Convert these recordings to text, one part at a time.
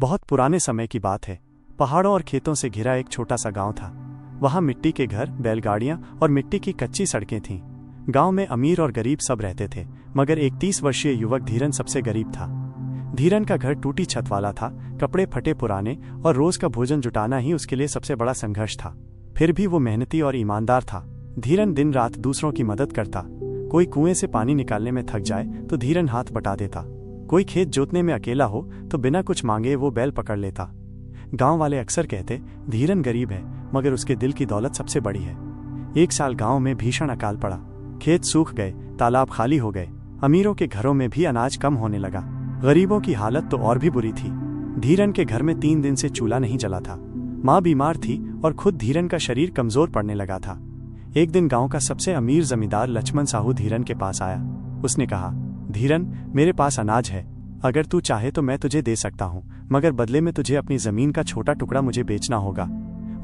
बहुत पुराने समय की बात है। पहाड़ों और खेतों से घिरा एक छोटा सा गांव था। वहां मिट्टी के घर, बैलगाड़ियां और मिट्टी की कच्ची सड़कें थीं। गांव में अमीर और गरीब सब रहते थे, मगर एक 30 वर्षीय युवक धीरन सबसे गरीब था। धीरन का घर टूटी छत वाला था, कपड़े फटे पुराने, और रोज का भोजन जुटाना ही उसके लिए सबसे बड़ा संघर्ष था। फिर भी वो मेहनती और ईमानदार था। धीरन दिन रात दूसरों की मदद करता। कोई कुएं से पानी निकालने में थक जाए तो धीरन हाथ बटा देता। कोई खेत जोतने में अकेला हो तो बिना कुछ मांगे वो बैल पकड़ लेता। गांव वाले अक्सर कहते, धीरन गरीब है मगर उसके दिल की दौलत सबसे बड़ी है। एक साल गांव में भीषण अकाल पड़ा। खेत सूख गए, तालाब खाली हो गए, अमीरों के घरों में भी अनाज कम होने लगा। गरीबों की हालत तो और भी बुरी थी। धीरन के घर में 3 दिन से चूल्हा नहीं जला था। माँ बीमार थी और खुद धीरन का शरीर कमजोर पड़ने लगा था। एक दिन गांव का सबसे अमीर जमींदार लक्ष्मण साहू धीरन के पास आया। उसने कहा, धीरन, मेरे पास अनाज है, अगर तू चाहे तो मैं तुझे दे सकता हूँ, मगर बदले में तुझे अपनी जमीन का छोटा टुकड़ा मुझे बेचना होगा।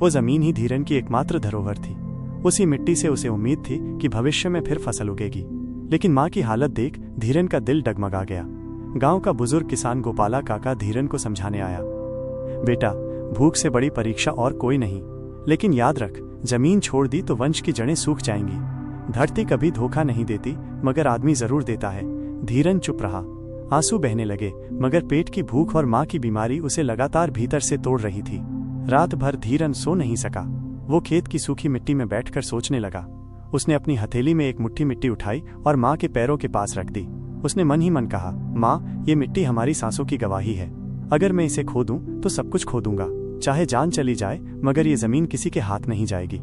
वो जमीन ही धीरन की एकमात्र धरोहर थी। उसी मिट्टी से उसे उम्मीद थी कि भविष्य में फिर फसल उगेगी। लेकिन माँ की हालत देख धीरन का दिल डगमगा गया। गांव का बुजुर्ग किसान गोपाला काका धीरन को समझाने आया, बेटा, भूख से बड़ी परीक्षा और कोई नहीं, लेकिन याद रख, जमीन छोड़ दी तो वंश की जड़ें सूख जाएंगी। धरती कभी धोखा नहीं देती, मगर आदमी जरूर देता है। धीरन चुप रहा। आंसू बहने लगे, मगर पेट की भूख और माँ की बीमारी उसे लगातार भीतर से तोड़ रही थी। रात भर धीरन सो नहीं सका। वो खेत की सूखी मिट्टी में बैठकर सोचने लगा। उसने अपनी हथेली में एक मुट्ठी मिट्टी उठाई और माँ के पैरों के पास रख दी। उसने मन ही मन कहा, माँ, ये मिट्टी हमारी सांसों की गवाही है। अगर मैं इसे खो दूं तो सब कुछ खो दूंगा, चाहे जान चली जाए, मगर ये जमीन किसी के हाथ नहीं जाएगी।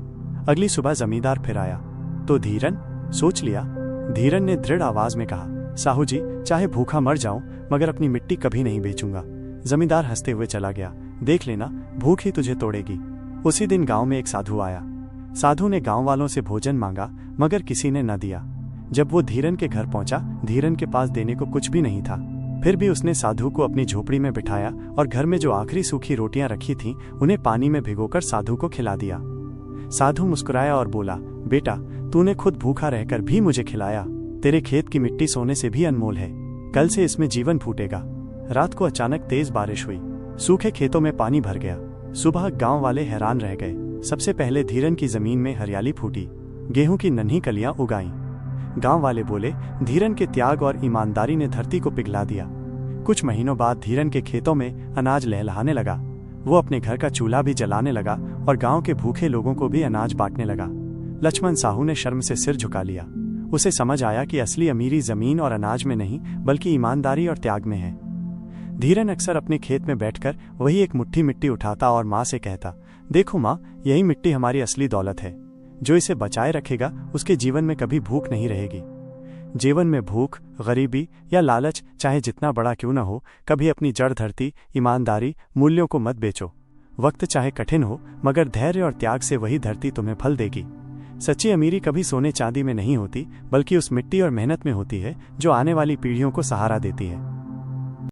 अगली सुबह जमींदार फिर आया। तो धीरन, सोच लिया? धीरन ने दृढ़ आवाज में कहा, साहू जी, चाहे भूखा मर जाऊं, मगर अपनी मिट्टी कभी नहीं बेचूंगा। जमींदार हंसते हुए चला गया। देख लेना, भूख ही तुझे तोड़ेगी। उसी दिन गांव में एक साधु आया। साधु ने गांव वालों से भोजन मांगा, मगर किसी ने न दिया। जब वो धीरन के घर पहुंचा, धीरन के पास देने को कुछ भी नहीं था। फिर भी उसने साधु को अपनी झोपड़ी में बिठाया और घर में जो आखिरी सूखी रोटियां रखी थीं, उन्हें पानी में भिगोकर साधु को खिला दिया। साधु मुस्कुराया और बोला, बेटा, तूने खुद भूखा रहकर भी मुझे खिलाया। तेरे खेत की मिट्टी सोने से भी अनमोल है। कल से इसमें जीवन फूटेगा। रात को अचानक तेज बारिश हुई। सूखे खेतों में पानी भर गया। सुबह गांव वाले हैरान रह गए। सबसे पहले धीरन की जमीन में हरियाली फूटी। गेहूं की नन्ही कलियां उगाईं। गांव वाले बोले, धीरन के त्याग और ईमानदारी ने धरती को पिघला दिया। कुछ महीनों बाद धीरन के खेतों में अनाज लहलहाने लगा। वो अपने घर का चूल्हा भी जलाने लगा और गांव के भूखे लोगों को भी अनाज बांटने लगा। लक्ष्मण साहू ने शर्म से सिर झुका लिया। उसे समझ आया कि असली अमीरी जमीन और अनाज में नहीं, बल्कि ईमानदारी और त्याग में है। धीरन अक्सर अपने खेत में बैठकर वही एक मुट्ठी मिट्टी उठाता और माँ से कहता, देखो माँ, यही मिट्टी हमारी असली दौलत है। जो इसे बचाए रखेगा उसके जीवन में कभी भूख नहीं रहेगी। जीवन में भूख, गरीबी या लालच चाहे जितना बड़ा क्यों न हो, कभी अपनी जड़ धरती, ईमानदारी, मूल्यों को मत बेचो। वक्त चाहे कठिन हो, मगर धैर्य और त्याग से वही धरती तुम्हें फल देगी। सच्ची अमीरी कभी सोने चांदी में नहीं होती, बल्कि उस मिट्टी और मेहनत में होती है जो आने वाली पीढ़ियों को सहारा देती है।